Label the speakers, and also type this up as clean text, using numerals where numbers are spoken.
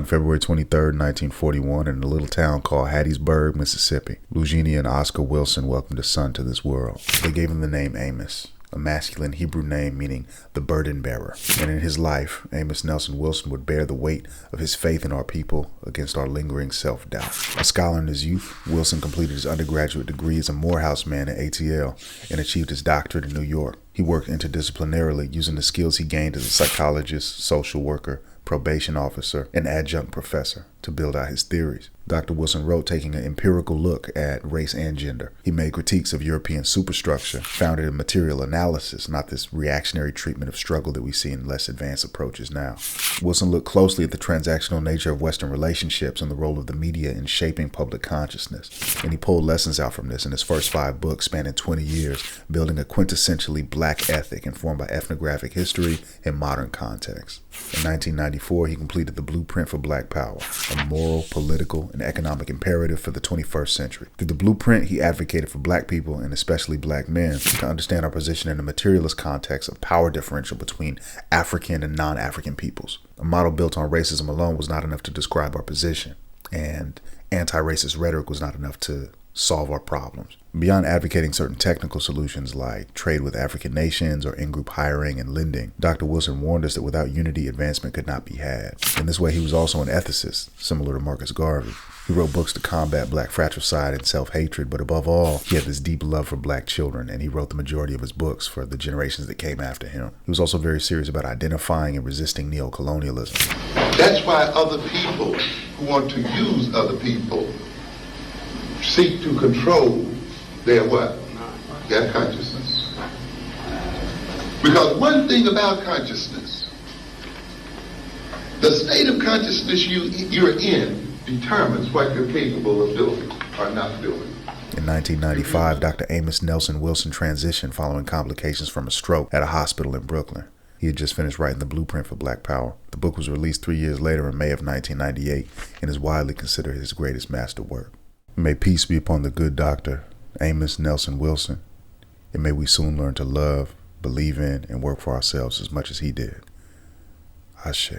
Speaker 1: February 23, 1941, in a little town called Hattiesburg, Mississippi. Eugenia and Oscar Wilson welcomed a son to this world. They gave him the name Amos, a masculine Hebrew name meaning the burden bearer. And in his life, Amos Nelson Wilson would bear the weight of his faith in our people against our lingering self-doubt. A scholar in his youth, Wilson completed his undergraduate degree as a Morehouse man at ATL and achieved his doctorate in New York. He worked interdisciplinarily using the skills he gained as a psychologist, social worker, probation officer, and adjunct professor to build out his theories. Dr. Wilson wrote taking an empirical look at race and gender. He made critiques of European superstructure, founded in material analysis, not this reactionary treatment of struggle that we see in less advanced approaches now. Wilson looked closely at the transactional nature of Western relationships and the role of the media in shaping public consciousness. And he pulled lessons out from this in his first 5 books spanning 20 years, building a quintessentially black ethic informed by ethnographic history and modern context. In 1994, he completed The Blueprint for Black Power, a moral, political, and economic imperative for the 21st century. Through the blueprint, he advocated for black people, and especially black men, to understand our position in the materialist context of power differential between African and non-African peoples. A model built on racism alone was not enough to describe our position, and anti-racist rhetoric was not enough to solve our problems. Beyond advocating certain technical solutions like trade with African nations or in-group hiring and lending, Dr. Wilson warned us that without unity, advancement could not be had. In this way, he was also an ethicist, similar to Marcus Garvey. He wrote books to combat black fratricide and self-hatred, but above all, he had this deep love for black children, and he wrote the majority of his books for the generations that came after him. He was also very serious about identifying and resisting neocolonialism.
Speaker 2: That's why other people who want to use other people seek to control their what? Their consciousness. Because one thing about consciousness, the state of consciousness you're in determines what you're capable of doing or not doing.
Speaker 1: In 1995, Dr. Amos Nelson Wilson transitioned following complications from a stroke at a hospital in Brooklyn. He had just finished writing The Blueprint for Black Power. The book was released 3 years later in May of 1998 and is widely considered his greatest masterwork. May peace be upon the good Dr. Amos Nelson Wilson, and may we soon learn to love, believe in, and work for ourselves as much as he did. Ashe.